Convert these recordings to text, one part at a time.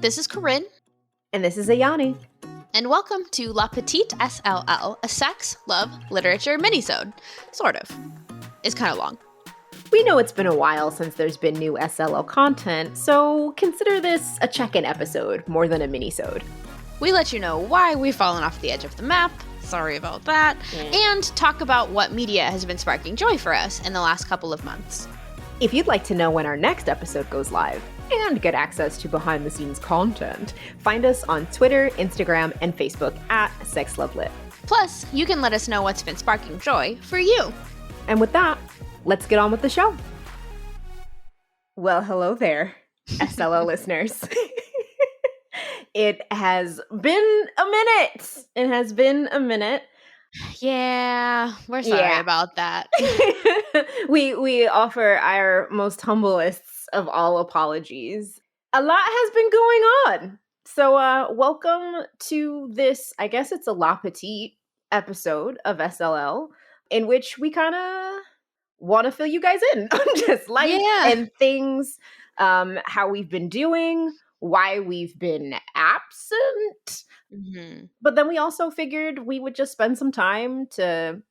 This is Corinne. And this is Ayani. And welcome to La Petite SLL, a sex, love, literature minisode. Sort of. It's kind of long. We know it's been a while since there's been new SLL content, so consider this a check-in episode more than a minisode. We let you know why we've fallen off the edge of the map, sorry about that, and talk about what media has been sparking joy for us in the last couple of months. If you'd like to know when our next episode goes live, and get access to behind-the-scenes content, find us on Twitter, Instagram, and Facebook at SexLoveLit. Plus, you can let us know what's been sparking joy for you. And with that, let's get on with the show. Well, hello there, SLL listeners. It has been a minute. It has been a minute. Yeah, we're sorry about that. We offer our most humblest of all apologies. A lot has been going on. So welcome to this, I guess it's a La Petite episode of SLL, in which we kind of want to fill you guys in on just life and things, how we've been doing, why we've been absent. Mm-hmm. But then we also figured we would just spend some time to,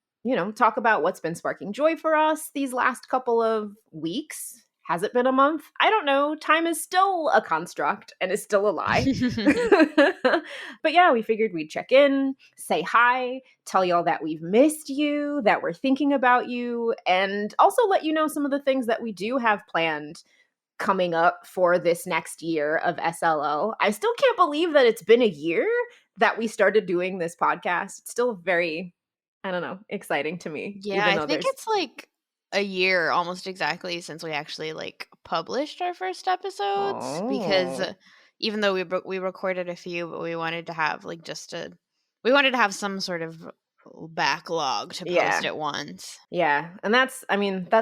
talk about what's been sparking joy for us these last couple of weeks. Has it been a month? I don't know. Time is still a construct and is still a lie. But yeah, we figured we'd check in, say hi, tell y'all that we've missed you, that we're thinking about you, and also let you know some of the things that we do have planned coming up for this next year of SLL. I still can't believe that it's been a year that we started doing this podcast. It's still very, exciting to me. Yeah, I think it's like a year almost exactly since we actually published our first episodes, because even though we recorded a few, but we wanted to have some sort of backlog to post at once. Yeah, and that's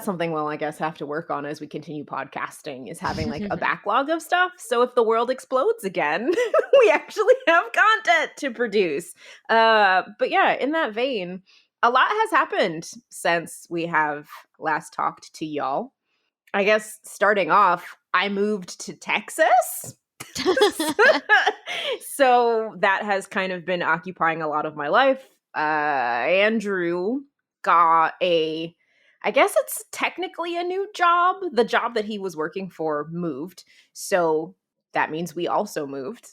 something we'll, I guess, have to work on as we continue podcasting, is having a backlog of stuff. So if the world explodes again, we actually have content to produce. But yeah, in that vein, a lot has happened since we have last talked to y'all. I guess starting off, I moved to Texas. So that has kind of been occupying a lot of my life. Andrew got I guess it's technically a new job. The job that he was working for moved. So that means we also moved.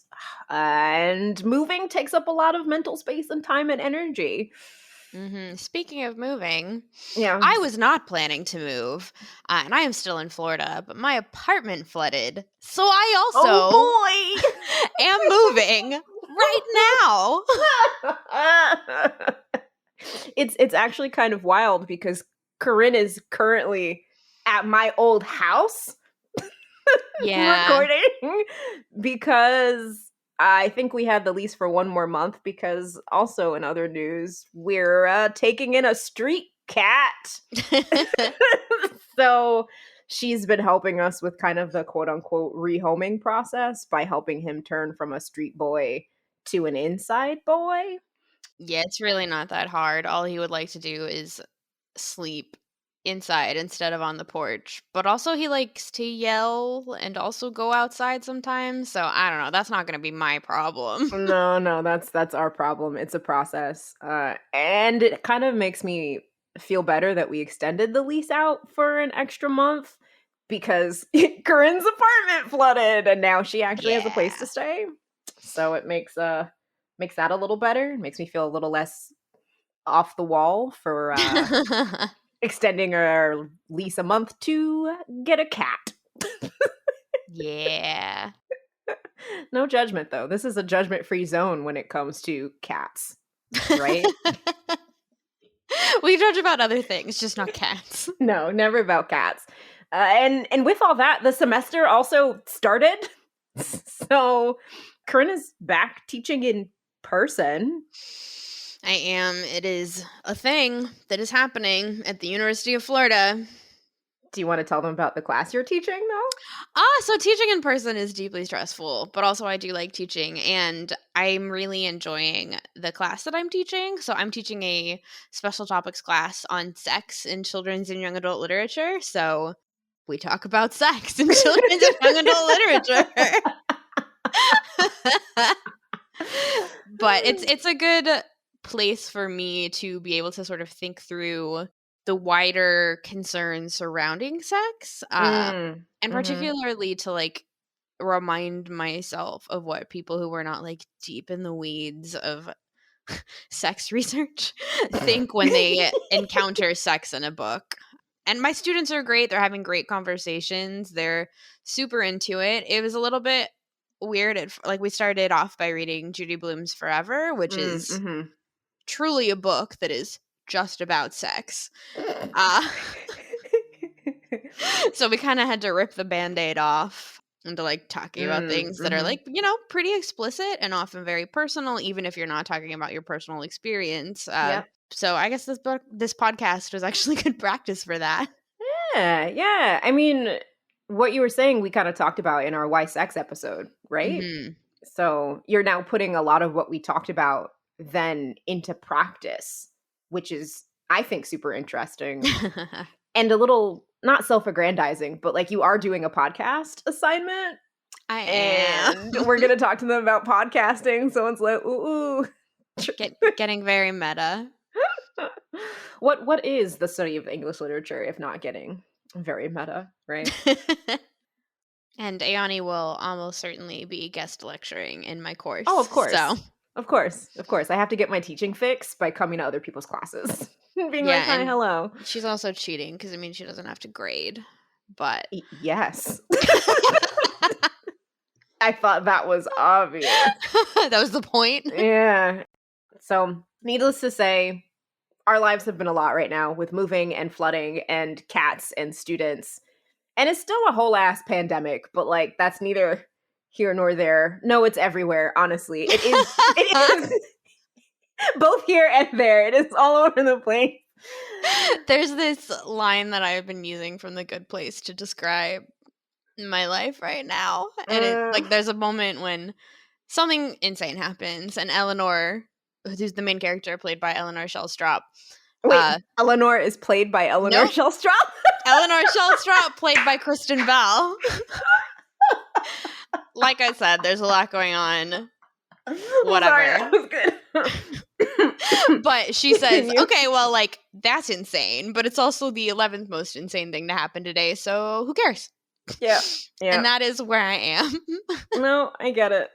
And moving takes up a lot of mental space and time and energy. Mm-hmm. Speaking of moving, I was not planning to move, and I am still in Florida, but my apartment flooded. So I also am moving right now. It's actually kind of wild because Corinne is currently at my old house recording, because I think we had the lease for one more month, because also in other news, we're taking in a street cat. So she's been helping us with kind of the quote unquote rehoming process by helping him turn from a street boy to an inside boy. Yeah, it's really not that hard. All he would like to do is sleep inside instead of on the porch, but also he likes to yell and also go outside sometimes, so I don't know, that's not going to be my problem. No, that's our problem. It's a process, and it kind of makes me feel better that we extended the lease out for an extra month, because Corinne's apartment flooded and now she actually has a place to stay, so it makes that a little better. It makes me feel a little less off the wall for extending our lease a month to get a cat. Yeah. No judgment, though. This is a judgment-free zone when it comes to cats, right? We judge about other things, just not cats. No, never about cats. And with all that, the semester also started. So Corinne is back teaching in person. I am. It is a thing that is happening at the University of Florida. Do you want to tell them about the class you're teaching, though? So teaching in person is deeply stressful, but also I do like teaching, and I'm really enjoying the class that I'm teaching. So I'm teaching a special topics class on sex in children's and young adult literature. So we talk about sex in children's and young adult literature. But it's a good place for me to be able to sort of think through the wider concerns surrounding sex, and particularly to like remind myself of what people who were not like deep in the weeds of sex research think when they encounter sex in a book. And my students are great. They're having great conversations. They're super into it. It was a little bit weird. Like we started off by reading Judy Blume's Forever, which is truly a book that is just about sex. So we kind of had to rip the Band-Aid off into like talking about things that are like, you know, pretty explicit and often very personal, even if you're not talking about your personal experience. Yep. So I guess this podcast was actually good practice for that. Yeah. I mean, what you were saying, we kind of talked about in our Why Sex episode, right? So you're now putting a lot of what we talked about then into practice, which is, I think, super interesting and a little not self-aggrandizing, but like you are doing a podcast assignment. I am. And we're going to talk to them about podcasting. Someone's like, ooh. Getting very meta. What is the study of English literature if not getting very meta, right? And Ayani will almost certainly be guest lecturing in my course. Oh, of course. So. Of course. I have to get my teaching fix by coming to other people's classes. Being like, hi, hello. She's also cheating because, I mean, she doesn't have to grade, but... Yes. I thought that was obvious. That was the point? Yeah. So, needless to say, our lives have been a lot right now with moving and flooding and cats and students. And it's still a whole ass pandemic, but like, that's neither here nor there. No, it's everywhere, honestly. It is both here and there. It is all over the place. There's this line that I've been using from The Good Place to describe my life right now. And like there's a moment when something insane happens and Eleanor, who's the main character played by Eleanor Shellstrop. Wait, Eleanor is played by Eleanor Shellstrop? Eleanor Shellstrop played by Kristen Bell. Like I said, there's a lot going on. Whatever. Sorry, that was good. But she says, okay, well, like, that's insane, but it's also the 11th most insane thing to happen today, so who cares? Yeah. And that is where I am. No, I get it.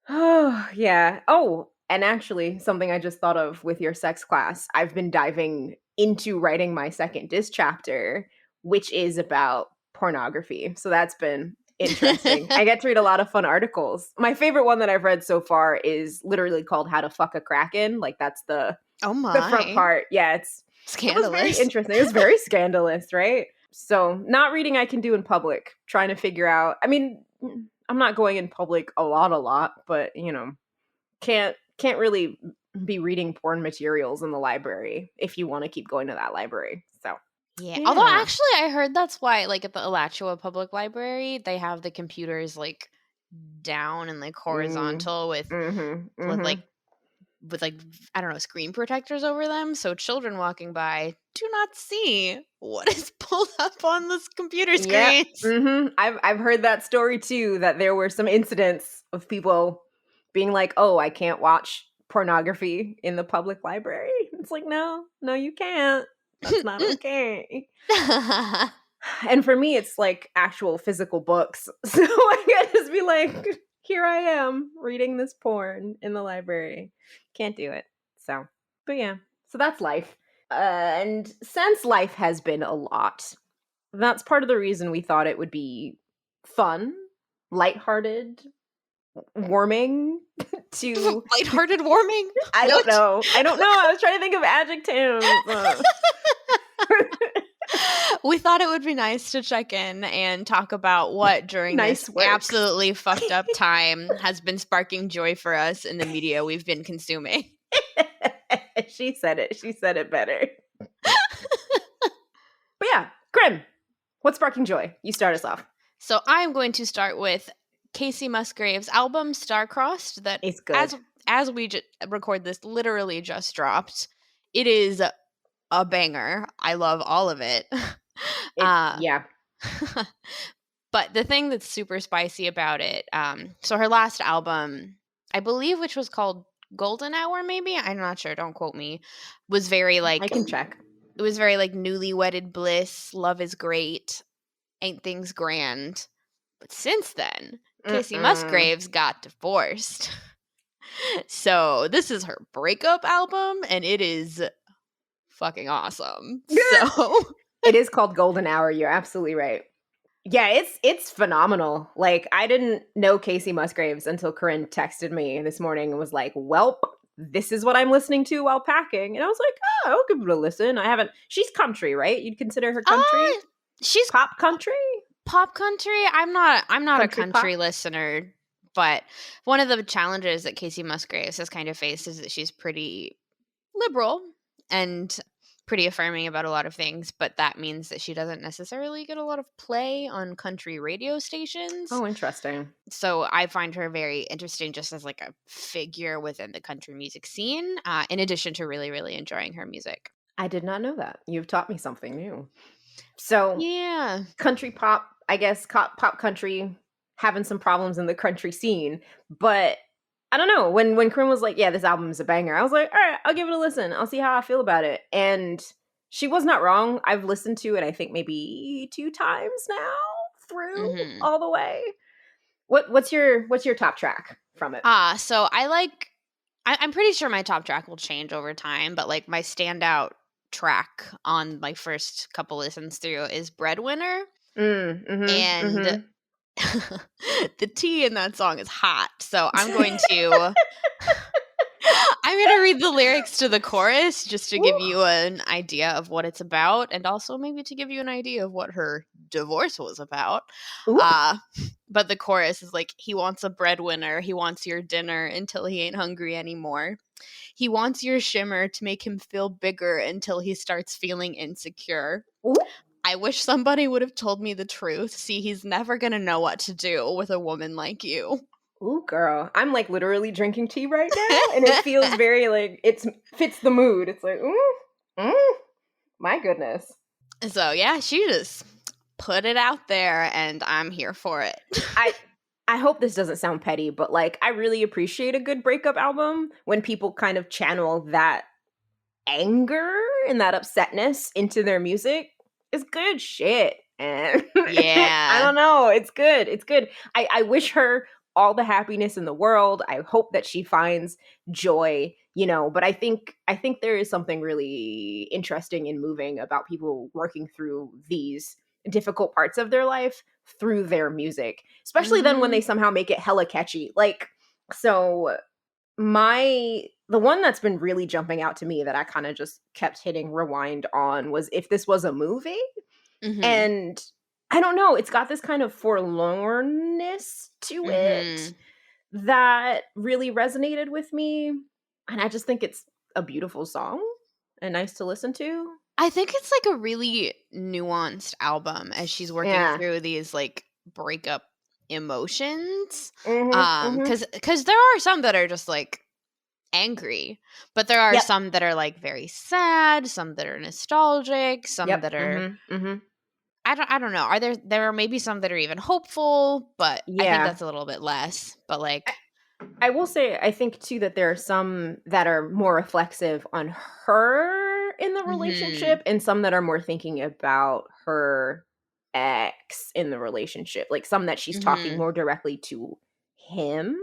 Oh, yeah. Oh, and actually, something I just thought of with your sex class, I've been diving into writing my second diss chapter, which is about pornography. So that's been interesting. I get to read a lot of fun articles. My favorite one that I've read so far is literally called How to Fuck a Kraken. Like that's the front part. Yeah, it's scandalous. It was very interesting. It was very scandalous, right? So not reading I can do in public, trying to figure out, I mean, I'm not going in public a lot, but you know, can't really be reading porn materials in the library if you want to keep going to that library. So yeah. Although actually I heard that's why like at the Alachua Public Library they have the computers like down and like horizontal with like I don't know, screen protectors over them, so children walking by do not see what is pulled up on this computer screens. Yeah. I've heard that story too, that there were some incidents of people being like, oh, I can't watch pornography in the public library. It's like, no, you can't. That's not okay. And for me, it's like actual physical books. So I gotta just be like, here I am reading this porn in the library. Can't do it. So, but yeah. So that's life. And since life has been a lot, that's part of the reason we thought it would be fun, lighthearted, warming to lighthearted warming. I don't know. I was trying to think of adjectives. We thought it would be nice to check in and talk about what during this absolutely fucked up time has been sparking joy for us in the media we've been consuming. She said it better. But yeah, Grim, what's sparking joy? You start us off. So I'm going to start with Casey Musgrave's album Star-Crossed that it's good. As we record this, literally just dropped. It is a banger. I love all of it. Yeah. But the thing that's super spicy about it, so her last album, I believe, which was called Golden Hour, maybe? I'm not sure, don't quote me. Was very, I like can check. it was very, like, newly wedded bliss, love is great, ain't things grand. But since then, Casey Mm-mm. Musgraves got divorced. So, this is her breakup album, and it is fucking awesome. So It is called Golden Hour. You're absolutely right. Yeah, it's phenomenal. Like, I didn't know Casey Musgraves until Corinne texted me this morning and was like, "Welp, this is what I'm listening to while packing." And I was like, "Oh, I'll give it a listen." I haven't. She's country, right? You'd consider her country, uh, she's pop country, pop country. I'm not a country pop. country listener, but one of the challenges that Casey Musgraves has kind of faced is that she's pretty liberal and pretty affirming about a lot of things, but that means that she doesn't necessarily get a lot of play on country radio stations. Oh, interesting. So I find her very interesting just as like a figure within the country music scene, in addition to really, really enjoying her music. I did not know that. You've taught me something new. So, Yeah. country pop, I guess, pop country having some problems in the country scene, but I don't know. When Corinne was like, "Yeah, this album is a banger," I was like, "All right, I'll give it a listen. I'll see how I feel about it." And she was not wrong. I've listened to it, I think maybe 2 times now through Hmm. all the way. What's your top track from it? So I'm pretty sure my top track will change over time, but like my standout track on my first couple listens through is Breadwinner. And Mhm. the T in that song is hot. So I'm going to read the lyrics to the chorus just to give Ooh, you an idea of what it's about, and also maybe to give you an idea of what her divorce was about. ooh, Uh, but the chorus is like, he wants a breadwinner. He wants your dinner until he ain't hungry anymore. He wants your shimmer to make him feel bigger until he starts feeling insecure. ooh. I wish somebody would have told me the truth. See, he's never going to know what to do with a woman like you. Ooh, girl. I'm like literally drinking tea right now, and it feels very like it's fits the mood. It's like, mm, my goodness. So, yeah, she just put it out there, and I'm here for it. I I hope this doesn't sound petty, but like I really appreciate a good breakup album when people kind of channel that anger and that upsetness into their music. It's good shit. And I Yeah. don't know. It's good. It's good. I wish her all the happiness in the world. I hope that she finds joy, but I think there is something really interesting and moving about people working through these difficult parts of their life through their music. Especially then when they Mhm. somehow make it hella catchy. Like, so the one that's been really jumping out to me that I kind of just kept hitting rewind on was If This Was a Movie. Mhm. And I don't know, it's got this kind of forlornness to it Mhm. that really resonated with me. And I just think it's a beautiful song and nice to listen to. I think it's like a really nuanced album as she's working Yeah. through these like breakup emotions. Mhm. Mhm. Cuz there are some that are just like angry, but there are Yep. some that are like very sad, some that are nostalgic, some Yep. that are Mhm. Mhm. I don't know. There are maybe some that are even hopeful, but I think Yeah. that's a little bit less. But like I will say, I think too that there are some that are more reflexive on her in the mhm. relationship, and some that are more thinking about her ex in the relationship. Like some that she's talking Mhm. more directly to him,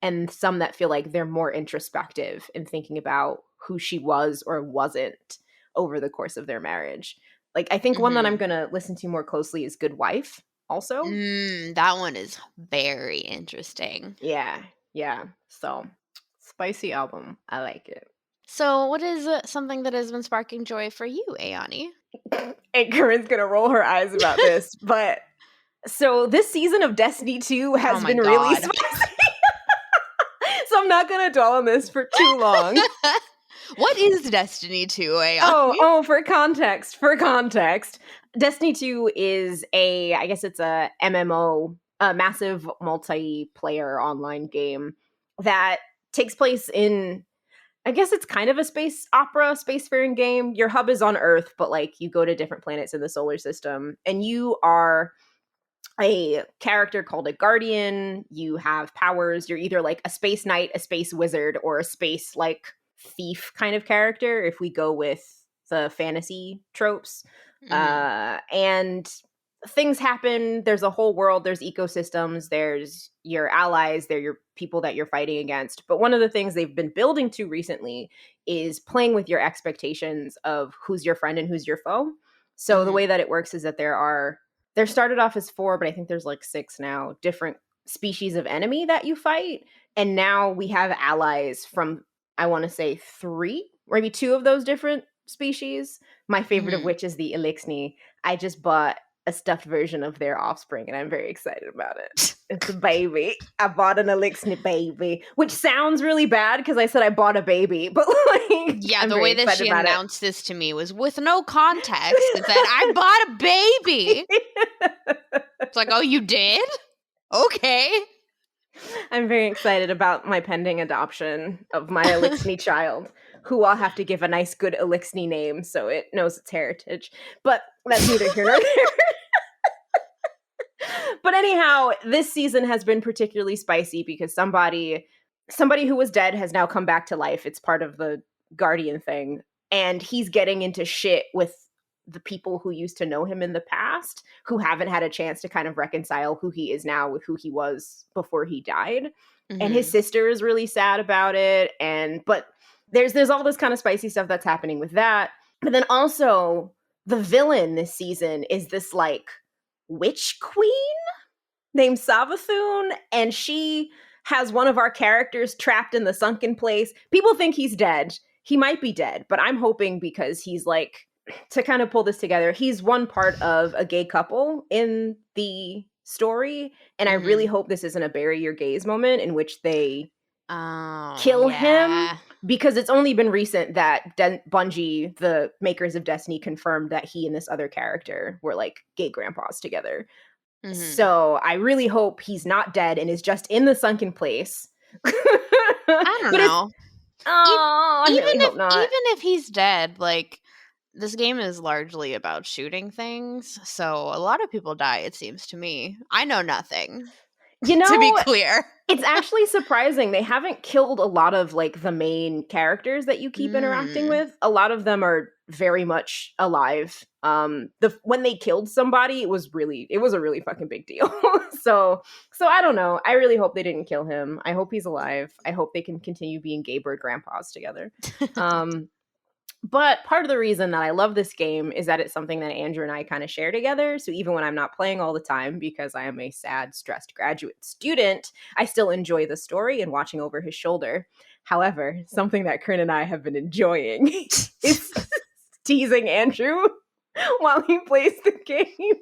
and some that feel like they're more introspective and thinking about who she was or wasn't over the course of their marriage. Like I think one that I'm Mhm. gonna listen to more closely is Good Wife, also. That one is very interesting. Yeah, yeah. So spicy album. I like it. So, what is something that has been sparking joy for you, Ayani? And Corinne's gonna roll her eyes about this, but so this season of Destiny 2 Oh has my been really god. spicy. So I'm not gonna dwell on this for too long. What is Destiny 2, Oh, Ayani? oh, for context, Destiny 2 is I guess it's a MMO, a massive multiplayer online game that takes place in, I guess it's kind of a space opera, spacefaring game. Your hub is on Earth, but like you go to different planets in the solar system, and you are a character called a guardian. You have powers. You're either like a space knight, a space wizard, or a space like thief kind of character, if we go with the fantasy tropes. Mhm. And things happen. There's a whole world, there's ecosystems, there's your allies, they're your people that you're fighting against. But one of the things they've been building to recently is playing with your expectations of who's your friend and who's your foe. So the Mhm. way that it works is that there started off as 4, but I think there's like 6 now, different species of enemy that you fight. And now we have allies from, I want to say 3, or maybe 2 of those different species. My favorite of Mhm. which is the Elixni. I just bought a stuffed version of their offspring, and I'm very excited about it. It's a baby. I bought an Elixni baby, which sounds really bad because I said I bought a baby, but like, Yeah, I'm the very way that excited she about it. announced this to me was with no context. It said, "I bought a baby." It's like, "Oh, you did? Okay." I'm very excited about my pending adoption of my Elixni child, who I'll have to give a nice, good Elixni name so it knows its heritage. But that's neither here nor there. But anyhow, this season has been particularly spicy because somebody who was dead has now come back to life. It's part of the guardian thing, and he's getting into shit with the people who used to know him in the past, who haven't had a chance to kind of reconcile who he is now with who he was before he died. And his Mhm. sister is really sad about it, and but there's all this kind of spicy stuff that's happening with that. But then also the villain this season is this like witch queen named Savathun, and she has one of our characters trapped in the sunken place. People think he's dead. He might be dead, but I'm hoping, because he's like, to kind of pull this together, he's one part of a gay couple in the story, and I really Mhm. hope this isn't a bury your gays moment in which they Oh, kill him, yeah. because it's only been recent that Bungie, the makers of Destiny, confirmed that he and this other character were like gay grandpas together. Mhm. So I really hope he's not dead and is just in the sunken place. But I don't it's, know. E oh, I really hope not. even if he's dead, like, this game is largely about shooting things, so a lot of people die, it seems to me. I know nothing, You to be know, clear. it's actually surprising. They haven't killed a lot of like the main characters that you keep interacting Mm. with. A lot of them are very much alive. When they killed somebody, it was a really fucking big deal. so I don't know. I really hope they didn't kill him. I hope he's alive. I hope they can continue being gay bird grandpas together. Um But part of the reason that I love this game is that it's something that Andrew and I kind of share together. So even when I'm not playing all the time, because I am a sad, stressed graduate student, I still enjoy the story and watching over his shoulder. However, something that Corinne and I have been enjoying is teasing Andrew while he plays the game.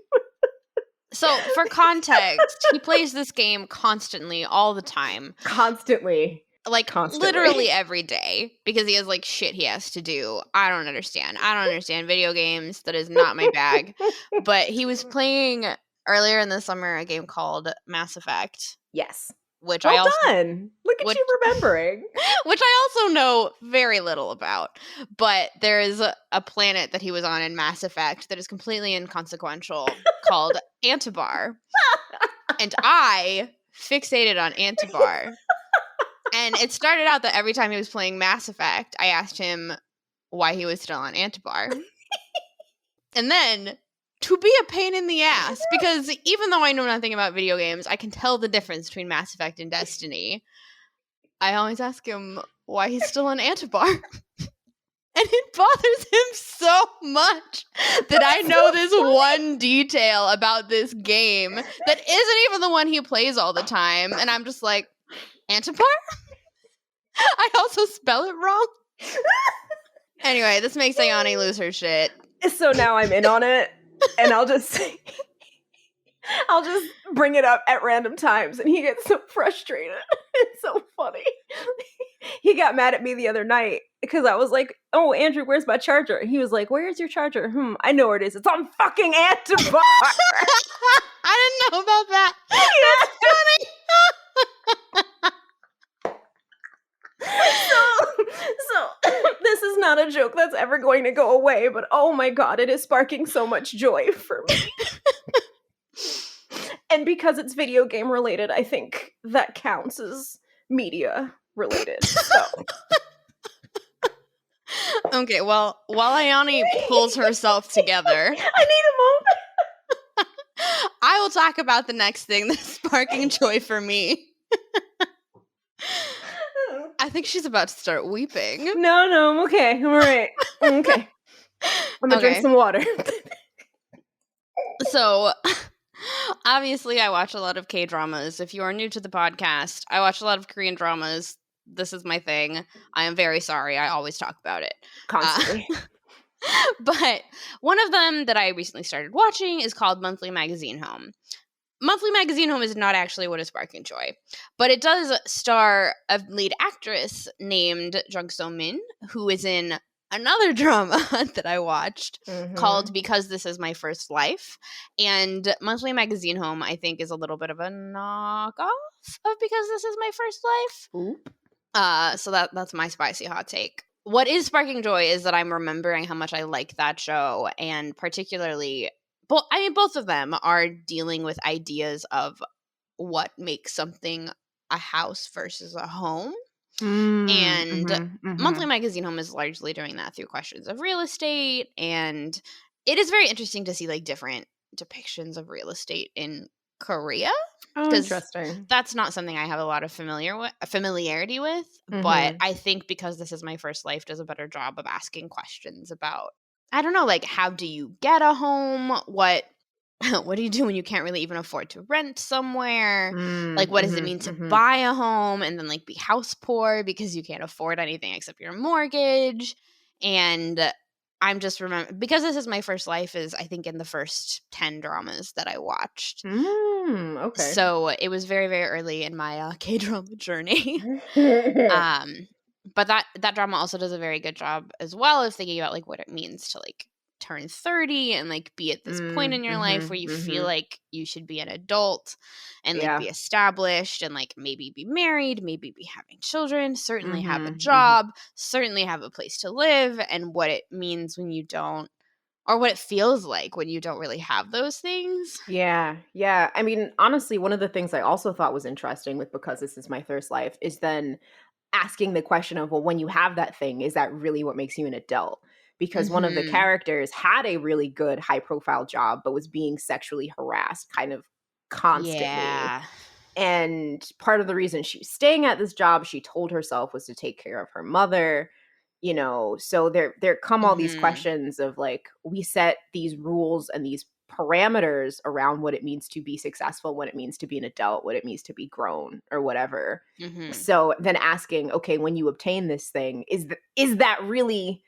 So, for context, he plays this game constantly, all the time. Constantly. Like, literally Constantly. every day, because he has, like, shit he has to do. I don't understand. I don't understand video games. That is not my bag. But he was playing earlier in the summer a game called Mass Effect, Yes. which I Well also done. Look at which you remembering. which I also know very little about. But there is a planet that he was on in Mass Effect that is completely inconsequential called Antibar. And I fixated on Antibar. And it started out that every time he was playing Mass Effect, I asked him why he was still on Antibar. And then, to be a pain in the ass, because even though I know nothing about video games, I can tell the difference between Mass Effect and Destiny. I always ask him why he's still on Antibar. And it bothers him so much that I know this one detail about this game that isn't even the one he plays all the time. And I'm just like, Antibar? I also spell it wrong. Anyway, this makes Ayani lose her shit. So now I'm in on it, and I'll just bring it up at random times, and he gets so frustrated. It's so funny. He got mad at me the other night because I was like, "Oh, Andrew, where's my charger?" He was like, "Where's your charger?" I know where it is. It's on fucking Antibar. I didn't know about that. Yeah. That's funny. So this is not a joke that's ever going to go away, but oh my god, it is sparking so much joy for me. And because it's video game related, I think that counts as media related. So Okay, well, while Ayani pulls herself together, I need a moment. I will talk about the next thing that's sparking joy for me. I think she's about to start weeping. No, I'm okay. I'm all right. Okay. I'm gonna drink Okay. some water. So, obviously, I watch a lot of K-dramas. If you are new to the podcast, I watch a lot of Korean dramas. This is my thing. I am very sorry. I always talk about it. Constantly. But one of them that I recently started watching is called Monthly Magazine Home. Monthly Magazine Home is not actually what is sparking joy, but it does star a lead actress named Jung So Min, who is in another drama that I watched called Because This Is My First Life. And Monthly Magazine Home, I think, is a little bit of a knockoff of Because This Is My First Life. Oop. So that's my spicy hot take. What is sparking joy is that I'm remembering how much I like that show, and particularly both of them are dealing with ideas of what makes something a house versus a home. And Monthly Magazine Home is largely doing that through questions of real estate, and it is very interesting to see like different depictions of real estate in Korea, Oh, because interesting. that's not something I have a lot of familiarity with. But I think Because This Is My First Life does a better job of asking questions about, I don't know, like, how do you get a home? What do you do when you can't really even afford to rent somewhere? Like, what does it mean to buy a home and then like be house poor because you can't afford anything except your mortgage? And I'm just Because This Is My First Life is, I think, in the first 10 dramas that I watched. Okay. So it was very, very early in my K-drama journey. But that drama also does a very good job as well of thinking about like what it means to like turn 30 and like be at this point in your life where you feel like you should be an adult and like Yeah. be established and like maybe be married, maybe be having children, certainly have a job, certainly have a place to live, and what it means when you don't, or what it feels like when you don't really have those things. Yeah. I mean, honestly, one of the things I also thought was interesting with Because This Is My First Life is then asking the question of, well, when you have that thing, is that really what makes you an adult? Because one of the characters had a really good high profile job, but was being sexually harassed kind of constantly. Yeah. And part of the reason she was staying at this job, she told herself, was to take care of her mother. So there come all these questions of like, we set these rules and these parameters around what it means to be successful, what it means to be an adult, what it means to be grown or whatever. So then asking, okay, when you obtain this thing, is that really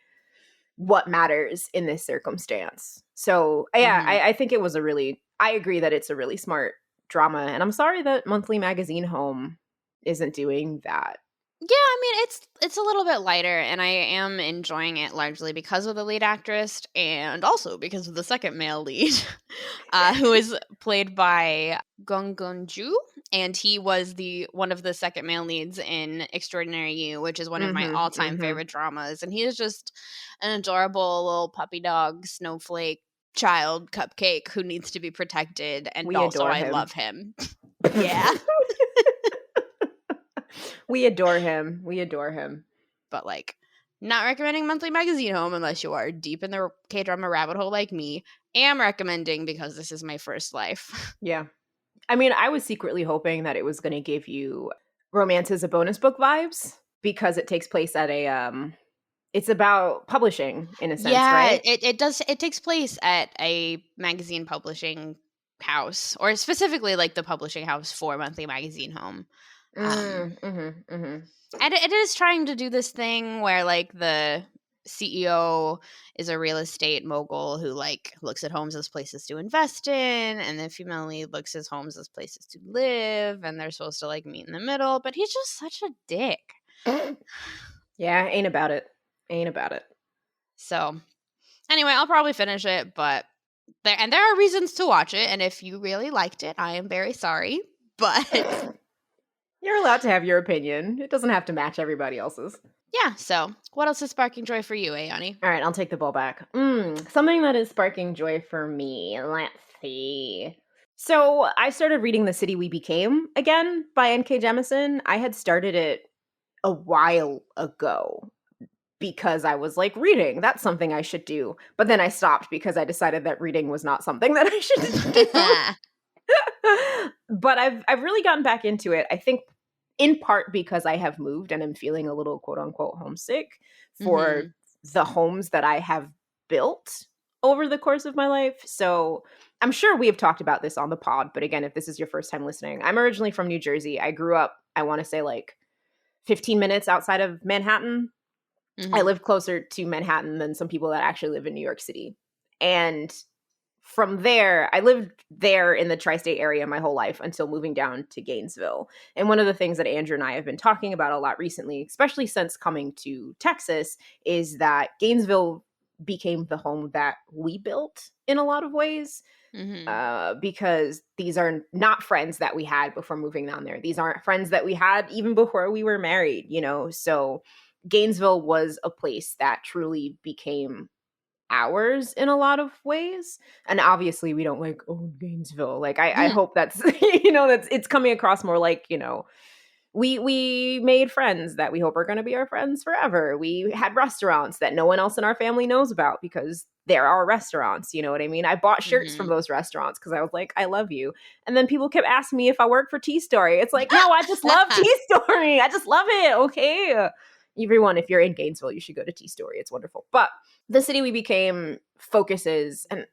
what matters in this circumstance? So yeah, I think it was I agree that it's a really smart drama, and I'm sorry that Monthly Magazine Home isn't doing that. Yeah, I mean it's a little bit lighter, and I am enjoying it largely because of the lead actress and also because of the second male lead, who is played by Gong Gun-ju, and he was the one of the second male leads in Extraordinary You, which is one of my all-time favorite dramas, and he is just an adorable little puppy dog snowflake child cupcake who needs to be protected, and We also adore I him. love him. Yeah. We adore him. But like, not recommending Monthly Magazine Home unless you are deep in the K-drama rabbit hole like me. Am recommending Because This Is My First Life. Yeah. I mean, I was secretly hoping that it was going to give you Romance as a Bonus Book vibes, because it takes place at it's about publishing in a sense, Yeah, right? it does. It takes place at a magazine publishing house, or specifically like the publishing house for Monthly Magazine Home. And it is trying to do this thing where like the CEO is a real estate mogul who like looks at homes as places to invest in, and the female lead looks at homes as places to live, and they're supposed to like meet in the middle, but he's just such a dick. Yeah, ain't about it. So anyway, I'll probably finish it, but there are reasons to watch it, and if you really liked it, I am very sorry, but You're allowed to have your opinion. It doesn't have to match everybody else's. yeah. So what else is sparking joy for you, Ayani? All right, I'll take the ball back. Something that is sparking joy for me. Let's see. So I started reading The City We Became again by N.K. Jemisin. I had started it a while ago because I was like, reading, that's something I should do. But then I stopped because I decided that reading was not something that I should do. But I've really gotten back into it. I think in part because I have moved and I'm feeling a little quote unquote homesick for Mhm. the homes that I have built over the course of my life. So I'm sure we have talked about this on the pod, but again, if this is your first time listening, I'm originally from New Jersey. I grew up, I want to say like 15 minutes outside of Manhattan. I Mhm. live closer to Manhattan than some people that actually live in New York City. And from there, I lived there in the tri-state area my whole life until moving down to Gainesville. And one of the things that Andrew and I have been talking about a lot recently, especially since coming to Texas, is that Gainesville became the home that we built in a lot of ways. Mhm. Because these are not friends that we had before moving down there. These aren't friends that we had even before we were married, you know? So Gainesville was a place that truly became ours in a lot of ways. And obviously we don't like, oh, Gainesville. Like I Mhm. hope that's you know, that's it's coming across more like, you know, we made friends that we hope are going to be our friends forever. We had restaurants that no one else in our family knows about because there are restaurants, you know what I mean? I bought shirts from Mhm. those restaurants because I was like, I love you. And then people kept asking me if I work for Tea Story. It's like, no, I just love Tea Story. I just love it. Okay. Everyone, if you're in Gainesville, you should go to Tea Story. It's wonderful. But The City We Became focuses, and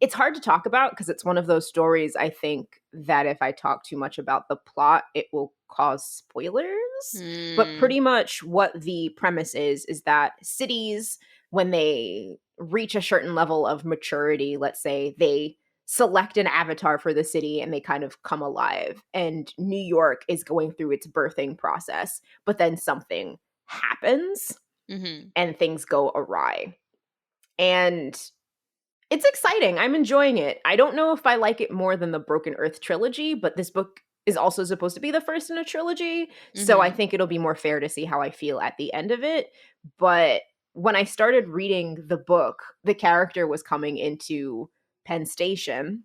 it's hard to talk about because it's one of those stories I think that if I talk too much about the plot, it will cause spoilers. But Mm. pretty much what the premise is that cities, when they reach a certain level of maturity, let's say, they select an avatar for the city and they kind of come alive. And New York is going through its birthing process, but then something happens Mhm. and things go awry. And it's exciting. I'm enjoying it. I don't know if I like it more than the Broken Earth trilogy, but this book is also supposed to be the first in a trilogy. So I Mhm. think it'll be more fair to see how I feel at the end of it. But when I started reading the book, the character was coming into Penn Station,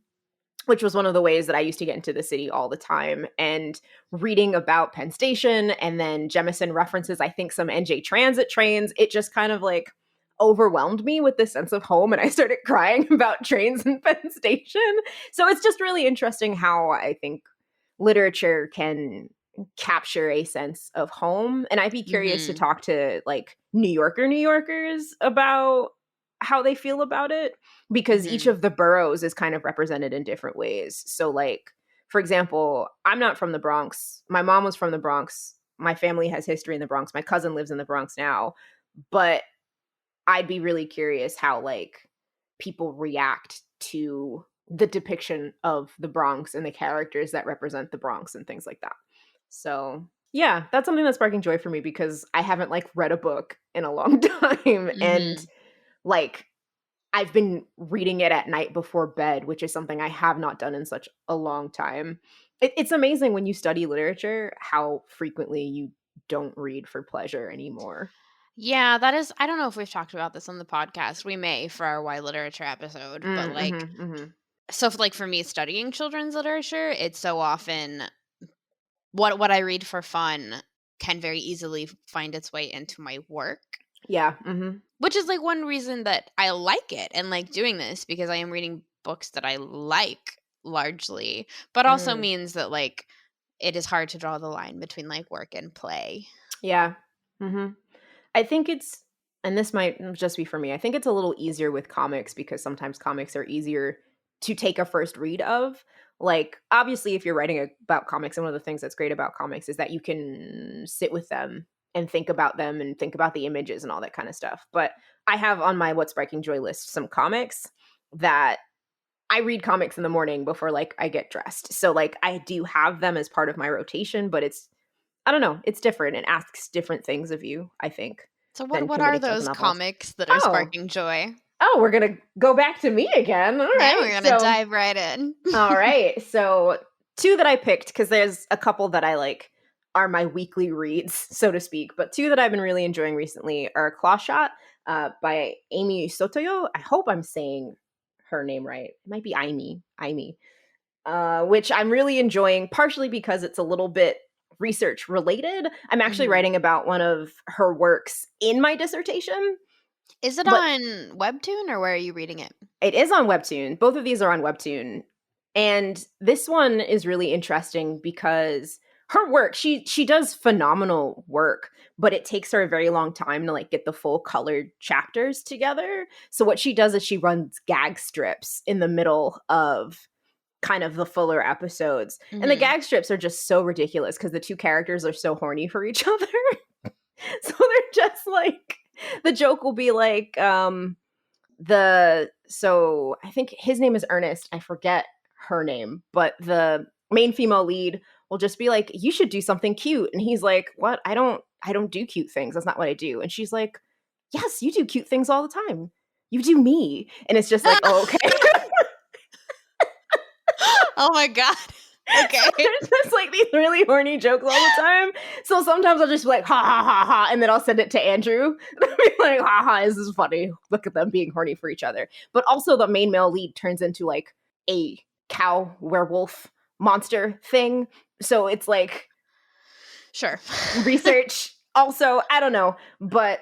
which was one of the ways that I used to get into the city all the time. And reading about Penn Station and then Jemison references, I think, some NJ Transit trains, it just kind of like overwhelmed me with this sense of home. And I started crying about trains in Penn Station. So it's just really interesting how I think literature can capture a sense of home. And I'd be curious to Mhm. talk to like New Yorkers about how they feel about it because each Mhm. of the boroughs is kind of represented in different ways. So, like, for example, I'm not from the Bronx. My mom was from the Bronx. My family has history in the Bronx. My cousin lives in the Bronx now. But I'd be really curious how, like, people react to the depiction of the Bronx and the characters that represent the Bronx and things like that. So, yeah, that's something that's sparking joy for me because I haven't, like, read a book in a long time. And, Mhm. like, I've been reading it at night before bed, which is something I have not done in such a long time. It's amazing when you study literature how frequently you don't read for pleasure anymore. Yeah, that is I don't know if we've talked about this on the podcast. We may for our why literature episode, but, like Mhm, mhm. like, for me studying children's literature, it's so often what I read for fun can very easily find its way into my work, Yeah, mhm, which is, like, one reason that I like it and like doing this because I am reading books that I like largely, but also mm. means that, like, it is hard to draw the line between, like, work and play. Yeah, mhm. I think it's and this might just be for me, I think it's a little easier with comics because sometimes comics are easier to take a first read of. Like, obviously, if you're writing about comics, and one of the things that's great about comics is that you can sit with them and think about the images and all that kind of stuff. But I have on my What's Sparking Joy list some comics that I read comics in the morning before like I get dressed. So like I do have them as part of my rotation, but it's I don't know, it's different. It asks different things of you, I think, So than what are committing to other those novels. comics that are Oh. sparking joy? Oh, we're gonna go back to me again. All Now right. we're gonna So dive right in. all right. So 2 that I picked, because there's a couple that I like are my weekly reads, so to speak. But 2 that I've been really enjoying recently are Claw Shot by Amy Sotoyo. I hope I'm saying her name right. It might be Amy. Amy. which I'm really enjoying, partially because it's a little bit research related. I'm actually Mhm. writing about one of her works in my dissertation, Is it but on Webtoon or where are you reading it? it is on Webtoon. Both of these are on Webtoon. And this one is really interesting because her work, she does phenomenal work, but it takes her a very long time to like get the full colored chapters together. So what she does is she runs gag strips in the middle of kind of the fuller episodes. And the Mhm. gag strips are just so ridiculous because the two characters are so horny for each other. So they're just like the joke will be like the so I think his name is Ernest. I forget her name, but the main female lead will just be like, "You should do something cute," and he's like, "What? I don't do cute things. That's not what I do." And she's like, "Yes, you do cute things all the time. You do me." And it's just like, "Oh, okay." Oh my god. So Okay. there's just like these really horny jokes all the time. So sometimes I'll just be like, ha ha ha ha, and then I'll send it to Andrew. I'll be like, ha ha, this is funny. Look at them being horny for each other. But also the main male lead turns into like a cow werewolf monster thing. So it's like Sure. research. Also, I don't know, but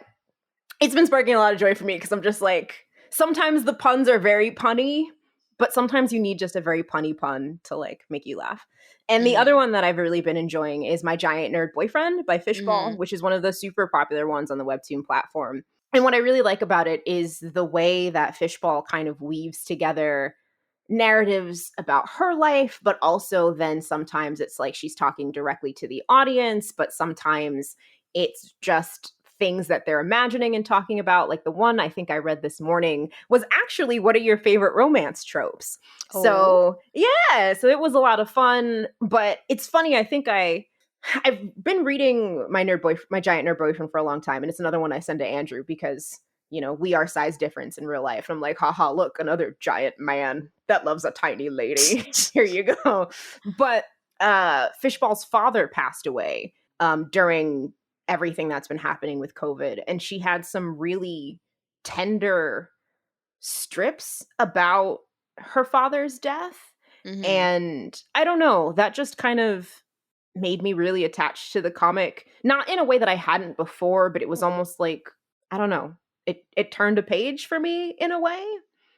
it's been sparking a lot of joy for me because I'm just like, sometimes the puns are very punny, but sometimes you need just a very punny pun to like make you laugh. And the other Mhm. one that I've really been enjoying is My Giant Nerd Boyfriend by Fishball, Mhm. which is one of the super popular ones on the Webtoon platform. And what I really like about it is the way that Fishball kind of weaves together narratives about her life, but also then sometimes it's like she's talking directly to the audience, but sometimes it's just things that they're imagining and talking about. Like the one I think I read this morning was actually what are your favorite romance tropes? Oh. So, yeah, so it was a lot of fun, but it's funny. I think I've been reading my giant nerd boyfriend for a long time, and it's another one I send to Andrew because we are size difference in real life. And I'm like, haha, look, another giant man that loves a tiny lady. Here you go. But Fishball's father passed away during everything that's been happening with COVID. And she had some really tender strips about her father's death. Mhm. And I don't know, that just kind of made me really attached to the comic. Not in a way that I hadn't before, but it was almost like, I don't know, it turned a page for me in a way.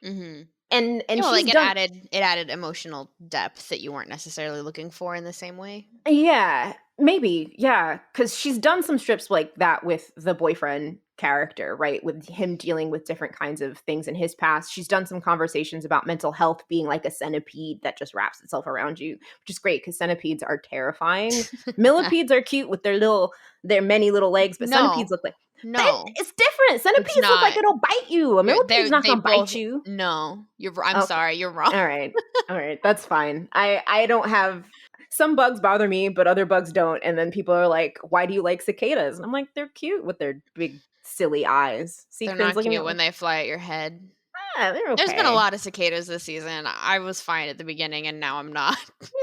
Mhm. And Yeah, well, she's like done. it added emotional depth that you weren't necessarily looking for in the same way. Yeah, maybe. Yeah, cuz she's done some strips like that with the boyfriend character, right? With him dealing with different kinds of things in his past. She's done some conversations about mental health being like a centipede that just wraps itself around you, which is great cuz centipedes are terrifying. Millipedes are cute with their many little legs, but centipedes No. look like No. it's different. It's Centipedes look like not. it'll bite you. A millipede's not They going to both bite you. no. I'm Okay. sorry, you're wrong. All right. All right. That's fine. I don't have some bugs bother me, but other bugs don't. And then people are like, "Why do you like cicadas?" And I'm like, "They're cute with their big silly eyes." See, They're Corinne's not looking cute at me. when they fly at your head. Yeah, they're There's been a okay. lot of cicadas this season. I was fine at the beginning and now I'm not.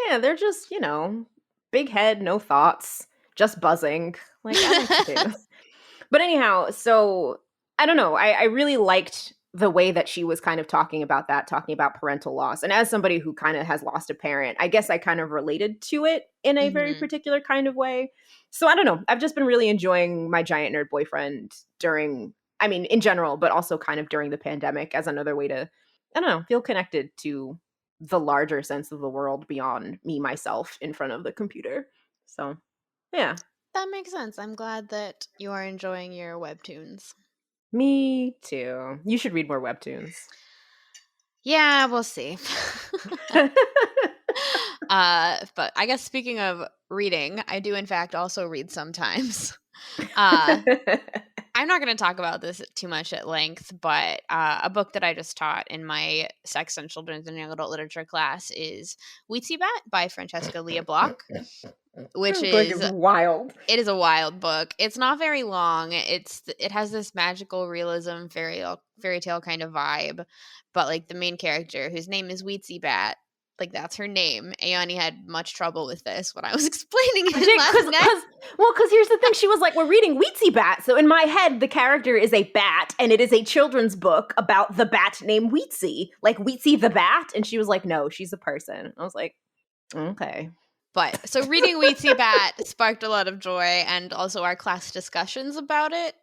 Yeah, they're just big head, no thoughts, just buzzing. Like I like cicadas. But anyhow, so I don't know. I really liked the way that she was kind of talking about that, talking about parental loss. And as somebody who kind of has lost a parent, I guess I kind of related to it in a very Mhm. particular kind of way. So I don't know. I've just been really enjoying My Giant Nerd Boyfriend I mean, in general, but also kind of during the pandemic as another way to, I don't know, feel connected to the larger sense of the world beyond me, myself in front of the computer. So, yeah. That makes sense. I'm glad that you are enjoying your webtoons. Me too. You should read more webtoons. Yeah, we'll see. But I guess speaking of reading, I do in fact also read sometimes. Uh, I'm not going to talk about this too much at length, but a book that I just taught in my sex and children's and young adult literature class is Weetzie Bat by Francesca Leah Block, which This book is is wild. it is a wild book. It's not very long. It has this magical realism fairy tale kind of vibe, but like the main character, whose name is Weetzie Bat, like that's her name. Ayani had much trouble with this when I was explaining I it did, last night. because here's the thing. She was like, we're reading Weetzie Bat. So in my head, the character is a bat, and it is a children's book about the bat named Weetzie. Like Weetzie the Bat. And she was like, no, she's a person. I was like, okay. But so reading Weetzie Bat sparked a lot of joy, and also our class discussions about it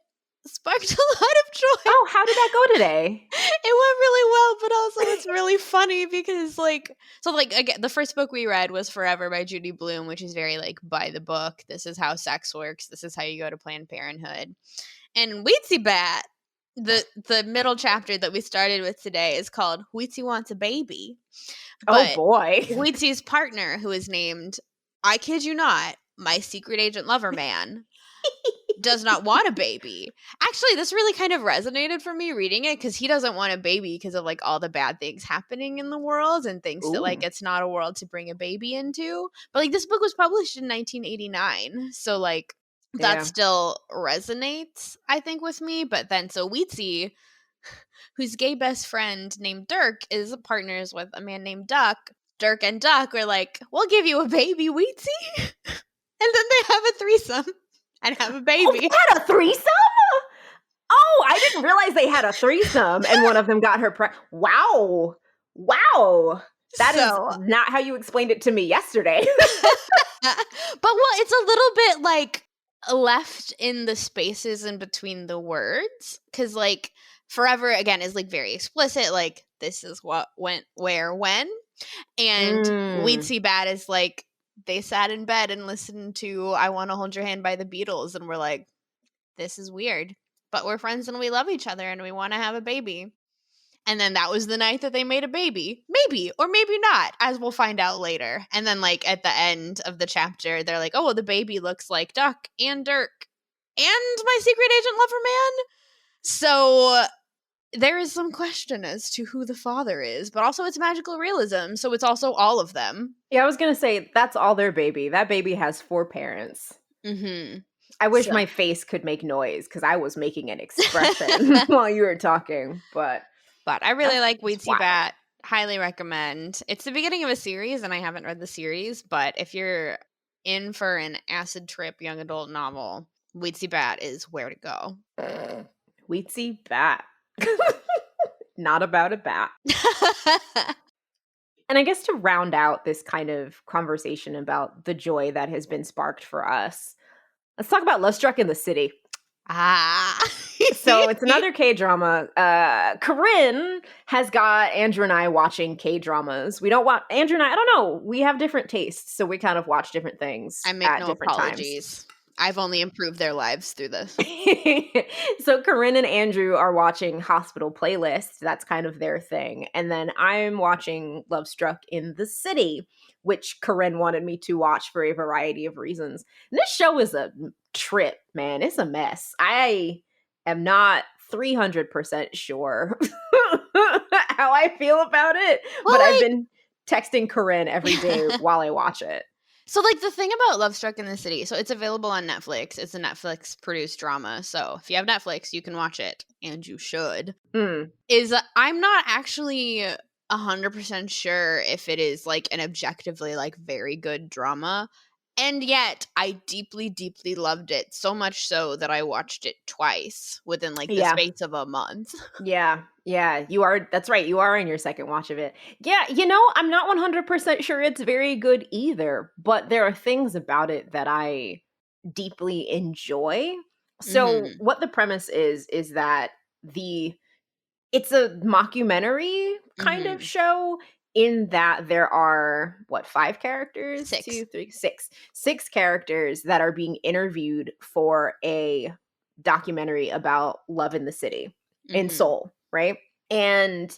sparked a lot of joy. Oh, how did that go today? It went really well, but also it's really funny because again, the first book we read was Forever by Judy Blume, which is very like by the book. This is how sex works. This is how you go to Planned Parenthood. And Weetzie Bat, the middle chapter that we started with today is called Weetzie Wants a Baby. But oh boy. Weetzie's partner, who is named, I kid you not, my secret agent lover man, does not want a baby. Actually, this really kind of resonated for me reading it because he doesn't want a baby because of like all the bad things happening in the world and thinks that like it's not a world to bring a baby into. But like this book was published in 1989, so like that still resonates, I think, with me. But then so Weetzie, whose gay best friend named Dirk is partners with a man named Duck. Dirk and Duck were like, we'll give you a baby, Weetzie. And then they have a threesome and have a baby. Oh, they had a threesome? Oh, I didn't realize they had a threesome and one of them got her Wow. That is not how you explained it to me yesterday. But it's a little bit like left in the spaces in between the words. Because like Forever, again, is like very explicit. Like this is what went where when. And Weetzie Bat is like, they sat in bed and listened to I Want to Hold Your Hand by the Beatles, and we're like, this is weird, but we're friends and we love each other and we want to have a baby. And then that was the night that they made a baby. Maybe, or maybe not, as we'll find out later. And then like at the end of the chapter, they're like, oh, well, the baby looks like Duck and Dirk and my secret agent lover man. So there is some question as to who the father is, but also it's magical realism, so it's also all of them. Yeah, I was going to say, that's all their baby. That baby has 4 parents. Mm-hmm. I wish my face could make noise, because I was making an expression while you were talking, but I really like Weetzie Bat. Highly recommend. It's the beginning of a series, and I haven't read the series, but if you're in for an acid trip young adult novel, Weetzie Bat is where to go. Weetzie Bat. Not about a bat. And I guess to round out this kind of conversation about the joy that has been sparked for us, let's talk about Love Struck in the City. So it's another K-drama. Corinne has got Andrew and I watching K-dramas. We don't watch Andrew and I don't know. We have different tastes, so we kind of watch different things. I make no times. apologies. I've only improved their lives through this. So Corinne and Andrew are watching Hospital Playlist. That's kind of their thing. And then I'm watching Love Struck in the City, which Corinne wanted me to watch for a variety of reasons. And this show is a trip, man. It's a mess. I am not 300% sure how I feel about it, but I've been texting Corinne every day while I watch it. So, like, the thing about Love Struck in the City, so it's available on Netflix. It's a Netflix-produced drama. So, if you have Netflix, you can watch it, and you should. I'm not actually 100% sure if it is, like, an objectively, like, very good drama. And yet, I deeply, deeply loved it. So much so that I watched it twice within, like, the space of a month. Yeah, you are. That's right. You are in your second watch of it. Yeah, I'm not 100% sure it's very good either, but there are things about it that I deeply enjoy. So what the premise is that it's a mockumentary kind of show, in that there are, 5 characters? 6. 2, 3, 6. 6 characters that are being interviewed for a documentary about love in the city, in Seoul, right? And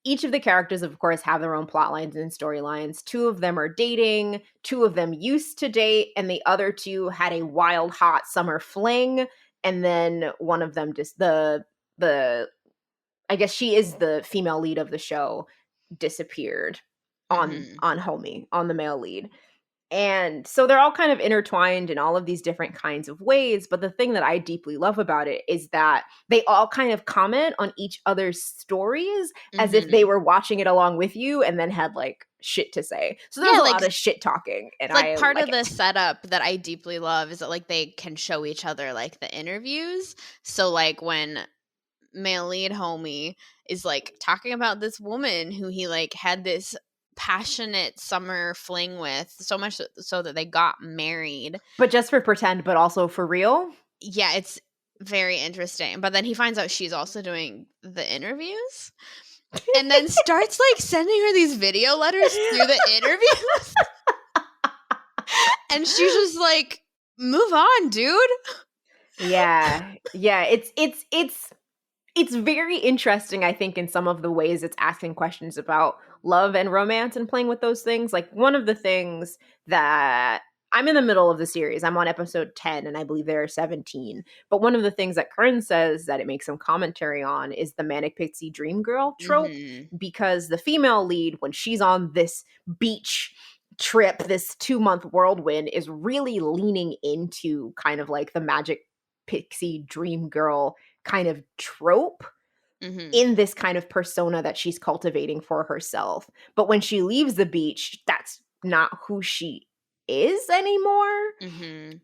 each of the characters, of course, have their own plot lines and storylines. 2 of them are dating, 2 of them used to date, and the other 2 had a wild, hot summer fling. And then one of them just, I guess she is the female lead of the show, disappeared on Homie, on the male lead. And so they're all kind of intertwined in all of these different kinds of ways. But the thing that I deeply love about it is that they all kind of comment on each other's stories as if they were watching it along with you, and then had like shit to say. So there's Yeah, a like, lot of shit talking, and it's like I part like of the it. setup that I deeply love is that like they can show each other like the interviews. So like when male lead homie is like talking about this woman who he like had this passionate summer fling with, so much so that they got married. But just for pretend, but also for real. Yeah, it's very interesting. But then he finds out she's also doing the interviews and then starts like sending her these video letters through the interviews. And she's just like, move on, dude. Yeah. It's very interesting, I think, in some of the ways it's asking questions about love and romance and playing with those things. Like, one of the things that I'm in the middle of the series, I'm on episode 10, and I believe there are 17. But one of the things that Corinne says that it makes some commentary on is the manic pixie dream girl trope, because the female lead, when she's on this beach trip, this 2-month whirlwind, is really leaning into kind of like the magic pixie dream girl kind of trope in this kind of persona that she's cultivating for herself. But when she leaves the beach, that's not who she is anymore. And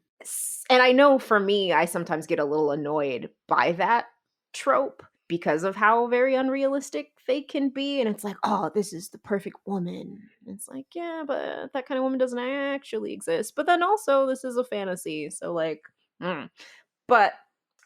I know for me, I sometimes get a little annoyed by that trope because of how very unrealistic they can be. And it's like, oh, this is the perfect woman. It's like, yeah, but that kind of woman doesn't actually exist. But then also, this is a fantasy. So, like, but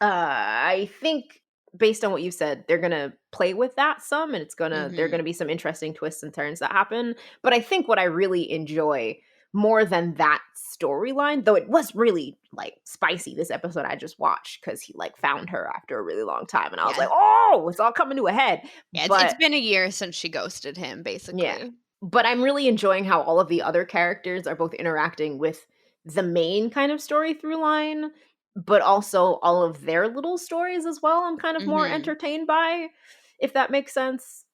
I think based on what you said, they're gonna play with that some, and there are gonna be some interesting twists and turns that happen. But I think what I really enjoy more than that storyline, though it was really like spicy this episode I just watched, because he like found her after a really long time, and I was Yeah. like, oh, it's all coming to a head. Yeah, But it's been a year since she ghosted him, basically. yeah, but I'm really enjoying how all of the other characters are both interacting with the main kind of story through line, but also all of their little stories as well. I'm kind of more entertained by, if that makes sense.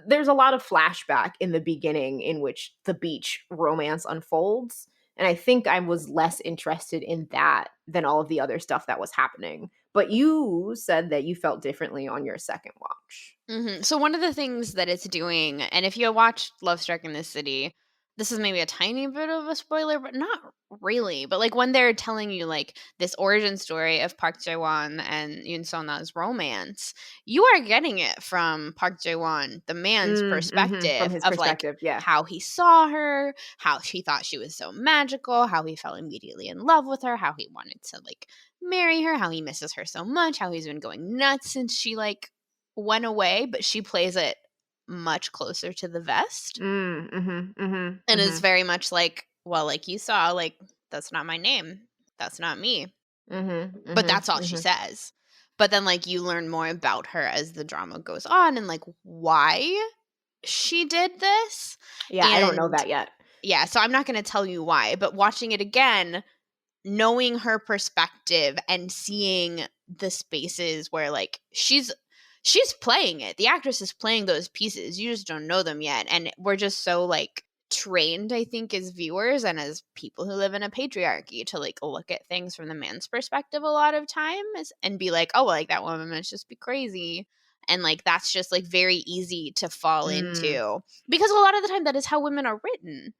There's a lot of flashback in the beginning in which the beach romance unfolds, and I think I was less interested in that than all of the other stuff that was happening. But you said that you felt differently on your second watch. So one of the things that it's doing, and if you watched Love Struck in the City, this is maybe a tiny bit of a spoiler, but not really. But like when they're telling you like this origin story of Park Jae-won and Yoon So-na's romance, you are getting it from Park Jae-won, the man's From perspective his of like perspective, yeah. how he saw her, how she thought she was so magical, how he fell immediately in love with her, how he wanted to like marry her, how he misses her so much, how he's been going nuts since she like went away, but she plays it much closer to the vest and is very much like, well, like you saw, like, that's not my name, that's not me, but that's all she says. But then like you learn more about her as the drama goes on and like why she did this. Yeah, I don't know that yet. Yeah, so I'm not going to tell you why, but watching it again, knowing her perspective and seeing the spaces where like she's playing it. The actress is playing those pieces. You just don't know them yet. And we're just so like trained, I think, as viewers and as people who live in a patriarchy to like look at things from the man's perspective a lot of times and be like, oh, well, like that woman must just be crazy. And like that's just like very easy to fall into because a lot of the time that is how women are written.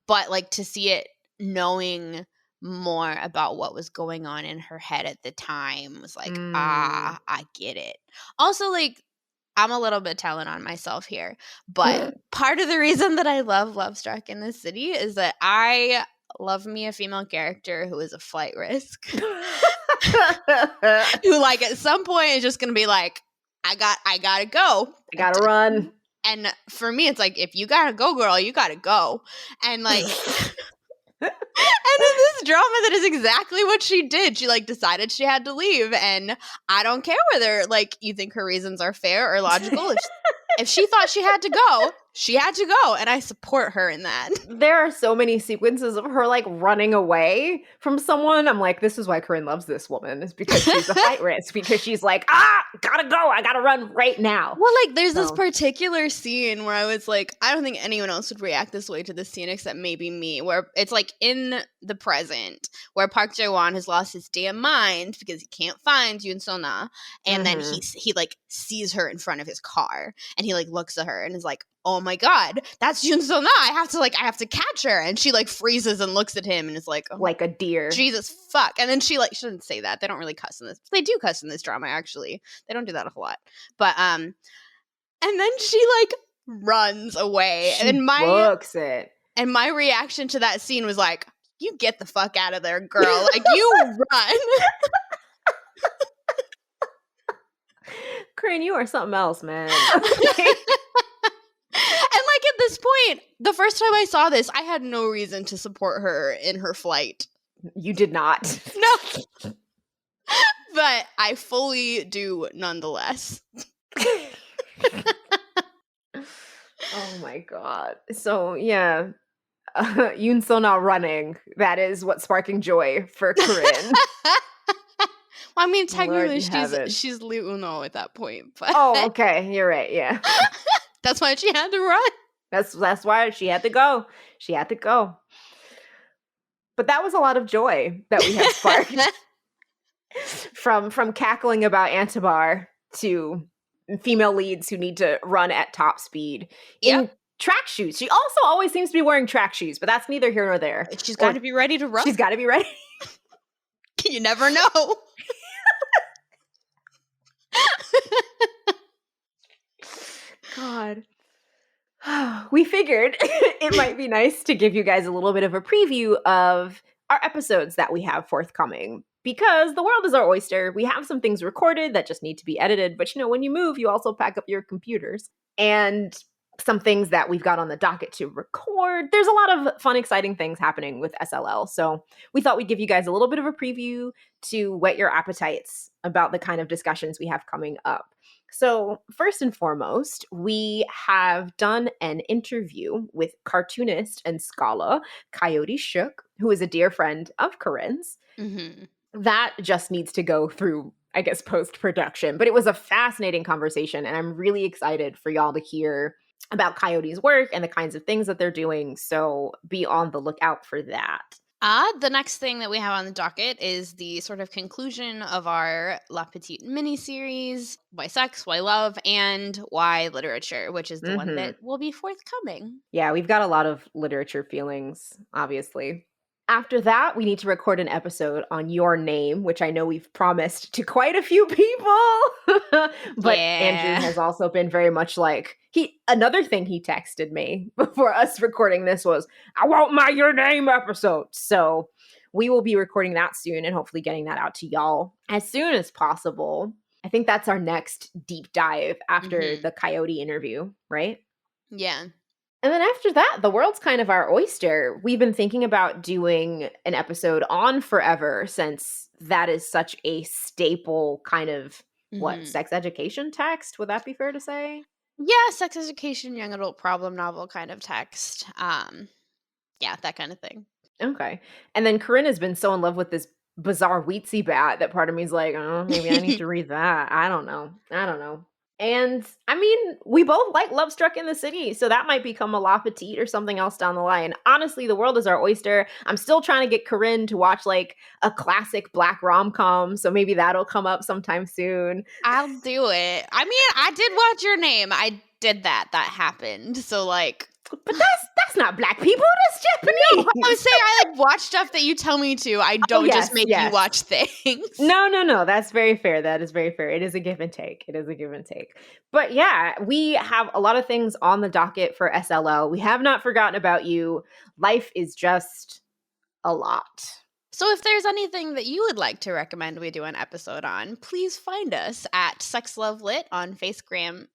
But like to see it knowing more about what was going on in her head at the time was like, I get it. Also, like, I'm a little bit telling on myself here, but part of the reason that I love Love Struck in the City is that I love me a female character who is a flight risk. Who, like, at some point is just going to be like, I gotta go. I gotta run. And for me, it's like, if you gotta go, girl, you gotta go. And, like... And then this drama that is exactly what she did. She like decided she had to leave, and I don't care whether like you think her reasons are fair or logical. If she thought she had to go, she had to go, and I support her in that. There are so many sequences of her like running away from someone. I'm like, this is why Corinne loves this woman, is because she's a flight risk, because she's like, gotta go, I gotta run right now. Well, like there's this particular scene where I was like, I don't think anyone else would react this way to this scene except maybe me, where it's like in the present where Park Jae-won has lost his damn mind because he can't find Yoon So-na, and then he like sees her in front of his car, and he like looks at her and is like, oh my god, that's Yoon So Na. I have to catch her. And she like freezes and looks at him and is like, oh, like a deer. Jesus fuck. And then she shouldn't say that. They don't really cuss in this. They do cuss in this drama, actually. They don't do that a whole lot. But and then she like runs away. She and books it. And my reaction to that scene was like, you get the fuck out of there, girl. Like, you run. Corinne, you are something else, man. And like at this point, the first time I saw this, I had no reason to support her in her flight. You did not. No. But I fully do nonetheless. Oh my god. So yeah, Yoon So Na running. That is what's sparking joy for Corinne. Well, I mean, technically Lord, she's Lee Uno at that point. But oh, okay, you're right. Yeah, that's why she had to run. That's why she had to go. She had to go. But that was a lot of joy that we have sparked from cackling about Antibar to female leads who need to run at top speed in track shoes. She also always seems to be wearing track shoes, but that's neither here nor there. She's got to be ready to run. She's got to be ready. You never know. God. We figured it might be nice to give you guys a little bit of a preview of our episodes that we have forthcoming. Because the world is our oyster. We have some things recorded that just need to be edited. But when you move, you also pack up your computers. And some things that we've got on the docket to record. There's a lot of fun, exciting things happening with SLL. So we thought we'd give you guys a little bit of a preview to whet your appetites about the kind of discussions we have coming up. So first and foremost, we have done an interview with cartoonist and scholar Coyote Shook, who is a dear friend of Corinne's. Mm-hmm. That just needs to go through, I guess, post-production. But it was a fascinating conversation, and I'm really excited for y'all to hear about Coyote's work and the kinds of things that they're doing. So be on the lookout for that. The next thing that we have on the docket is the sort of conclusion of our La Petite miniseries, Why Sex, Why Love, and Why Literature, which is the one that will be forthcoming. Yeah, we've got a lot of literature feelings, obviously. After that, we need to record an episode on Your Name, which I know we've promised to quite a few people. But Andrew has also been very much like, another thing he texted me before us recording this was, I want my Your Name episode. So we will be recording that soon and hopefully getting that out to y'all as soon as possible. I think that's our next deep dive after the Coyote interview, right? Yeah. And then after that, the world's kind of our oyster. We've been thinking about doing an episode on Forever since that is such a staple kind of, sex education text? Would that be fair to say? Yeah, sex education, young adult problem novel kind of text. Yeah, that kind of thing. Okay. And then Corinne has been so in love with this bizarre Wheatsy bat that part of me is like, oh, maybe I need to read that. I don't know. And I mean, we both like Love Struck in the City, so that might become a La Petite or something else down the line. Honestly, the world is our oyster. I'm still trying to get Corinne to watch like a classic Black rom-com, so maybe that'll come up sometime soon. I'll do it. I mean, I did watch Your Name. I did that. That happened. So like, but that's not Black people. That's Japanese. No, I would say I like watch stuff that you tell me to. I don't just make you watch things. No. That's very fair. That is very fair. It is a give and take. But yeah, we have a lot of things on the docket for SLO. We have not forgotten about you. Life is just a lot. So if there's anything that you would like to recommend we do an episode on, please find us at Sex Love Lit on Facegram.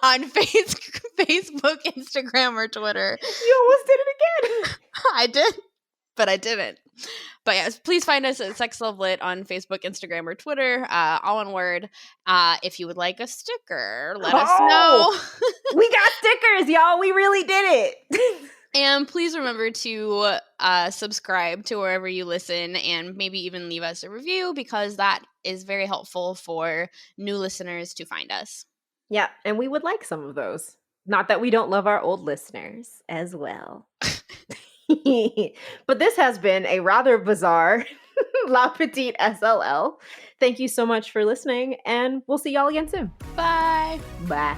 On Facebook, Instagram, or Twitter. You almost did it again. I did, but I didn't. But yes, please find us at Sex Love Lit on Facebook, Instagram, or Twitter. All one word. If you would like a sticker, let us know. We got stickers, y'all. We really did it. And please remember to subscribe to wherever you listen and maybe even leave us a review because that is very helpful for new listeners to find us. Yeah, and we would like some of those. Not that we don't love our old listeners as well. But this has been a rather bizarre La Petite SLL. Thank you so much for listening, and we'll see y'all again soon. Bye. Bye.